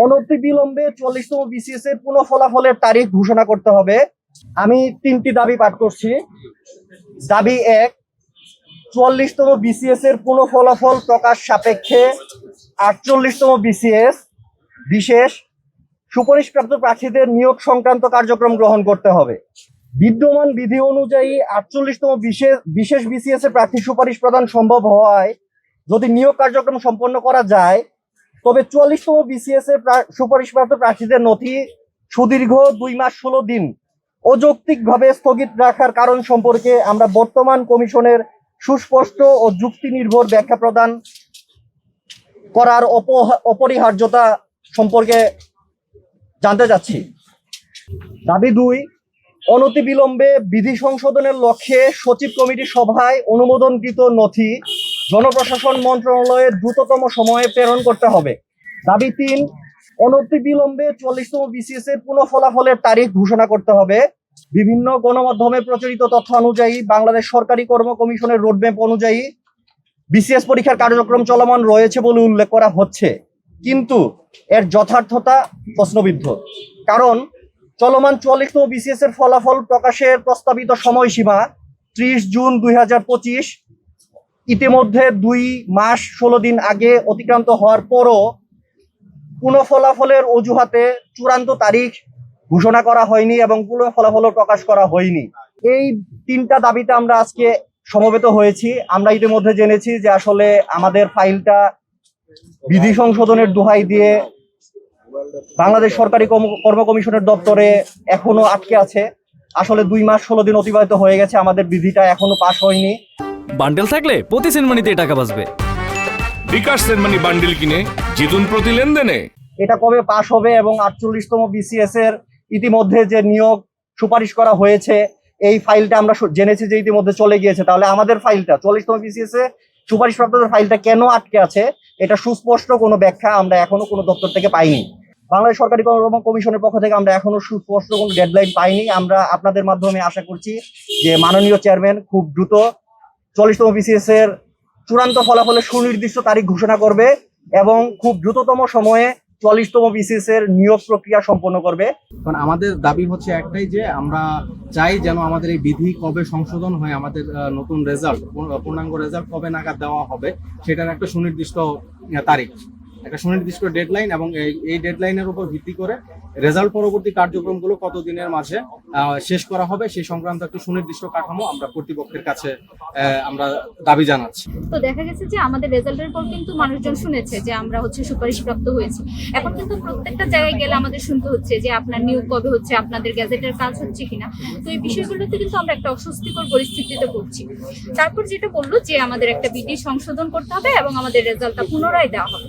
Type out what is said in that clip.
অনতিবিলম্বে ৪০তম বিসিএস এর পুনঃ ফলাফলের তারিখ ঘোষণা করতে হবে। আমি ৩টি দাবি পাঠ করছি। দাবি ১, ৪৪তম বিসিএস এর পুনঃ ফলাফল প্রকাশ সাপেক্ষে ৪৮তম বিসিএস বিশেষ সুপারিশপ্রাপ্ত প্রার্থীদের নিয়োগ সংক্রান্ত কার্যক্রম গ্রহণ করতে হবে। বিদ্যমান বিধি অনুযায়ী ৪৮তম বিশেষ বিসিএস এর প্রার্থী সুপারিশ প্রদান সম্ভব হওয়ায় যদি নিয়োগ কার্যক্রম সম্পন্ন করা যায়, তবে ৪৪তম বিসিএস এর সুপারিশপ্রাপ্ত প্রার্থীদের নথি সুদীর্ঘ ২ মাস ১৬ দিন অযৌক্তিকভাবে স্থগিত রাখার কারণ সম্পর্কে আমরা বর্তমান কমিশনের সুস্পষ্ট ও যুক্তি নির্ভর ব্যাখ্যা প্রদান করার অপরিহার্যতা সম্পর্কে জানতে চাচ্ছি। দাবি ২, অনতিবিলম্বে বিধি সংশোধনের লক্ষ্যে সচিব কমিটি সভায় অনুমোদনকৃত নথি জনপ্রশাসন মন্ত্রণালয়ের দ্রুততম সময়ে প্রেরণ করতে হবে। দাবি ৩, অনতিবিলম্বে ৪০তম বিসিএস এর পুনঃ ফলাফলের তারিখ ঘোষণা করতে হবে। বিভিন্ন গণমাধ্যমে প্রচলিত তথ্য অনুযায়ী বাংলাদেশ সরকারি কর্ম কমিশনের রোডম্যাপ অনুযায়ী বিসিএস পরীক্ষার কার্যক্রম চলমান রয়েছে বলে উল্লেখ করা হচ্ছে, কিন্তু এর যথার্থতা প্রশ্নবিদ্ধ। কারণ চলমান ৪০তম বিসিএস এর ফলাফল প্রকাশের প্রস্তাবিত সময়সীমা ৩০ জুন ২০২৫ ইতিমধ্যে ২ মাস ১৬ দিন আগে অতিক্রান্ত হওয়ার পরও পুনঃ ফলাফলের অজুহাতে চূড়ান্ত তারিখ ঘোষণা করা হয়নি এবং পুনঃ ফলাফল প্রকাশ করা হয়নি। এই ৩টা দাবিতে আমরা আজকে সমবেত হয়েছি। আমরা ইতিমধ্যে জেনেছি যে আসলে আমাদের ফাইলটা বিধি সংশোধনের দোহাই দিয়ে বাংলাদেশ সরকারি কর্ম কমিশনের দপ্তরে এখনো আটকে আছে। আসলে ২ মাস ১৬ দিন অতিবাহিত হয়ে গেছে, আমাদের বিধিটা এখনো পাস হয়নি। বান্ডেল থাকলে প্রতি সেনমানিতে টাকা বাঁচবে। বিকাশ সেনমানি বান্ডেল কিনে জিতুন প্রতি লেনদেনে। এটা কবে পাস হবে এবং ৪৮তম বিসিএস এর ইতিমধ্যে যে নিয়োগ সুপারিশ করা হয়েছে, এই ফাইলটা আমরা জেনেছি যে ইতিমধ্যে চলে গিয়েছে। তাহলে আমাদের ফাইলটা ৪০তম বিসিএস এ সুপারিশপ্রাপ্তদের ফাইলটা কেন আটকে আছে, এটা সুস্পষ্ট কোনো ব্যাখ্যা আমরা এখনো কোনো দপ্তর থেকে পাইনি। বাংলাদেশ সরকারি কর্ম কমিশনের পক্ষ থেকে আমরা এখনো সুস্পষ্ট কোনো ডেডলাইন পাইনি। আমরা আপনাদের মাধ্যমে আশা করছি যে মাননীয় চেয়ারম্যান খুব দ্রুত ৪০তম বিসিএস এর চূড়ান্ত ফলাফলের সুনির্দিষ্ট তারিখ ঘোষণা করবে এবং খুব দ্রুততম সময়ে ৪০তম বিসিএস এর নিয়োগ প্রক্রিয়া সম্পন্ন করবে। কারণ আমাদের দাবি হচ্ছে একটাই, যে আমরা চাই যেন আমাদের এই বিধি কবে সংশোধন হয়, আমাদের নতুন রেজাল্ট, পূর্ণাঙ্গ রেজাল্ট কবে নাগাদ দেওয়া হবে, সেটার একটা সুনির্দিষ্ট তারিখ, একটা সুনির্দিষ্ট ডেডলাইন, এবং এই ডেডলাইনের উপর ভিত্তি করে রেজাল্ট পরবর্তী কার্যক্রমগুলো কত দিনের মাঝে শেষ করা হবে সেই সংক্রান্ত একটা সুনির্দিষ্ট কাঠামো আমরা কর্তৃপক্ষের কাছে আমরা দাবি জানাচ্ছি। তো দেখা গেছে যে আমাদের রেজাল্টের পর কিন্তু মানুষজন শুনেছে যে আমরা সুপারিশপ্রাপ্ত হয়েছি। এখন কিন্তু প্রত্যেকটা জায়গায় গেলে আমাদের শুনতে হচ্ছে যে আপনার নিয়োগ কবে হচ্ছে, আপনাদের গ্যাজেটের কাজ হচ্ছে কিনা। তো এই বিষয়গুলোতে কিন্তু আমরা একটা অস্বস্তিকর পরিস্থিতিতে পড়ছি। তারপর যেটা বললো যে আমাদের একটা বিধি সংশোধন করতে হবে এবং আমাদের রেজাল্টটা পুনরায় দেওয়া হবে।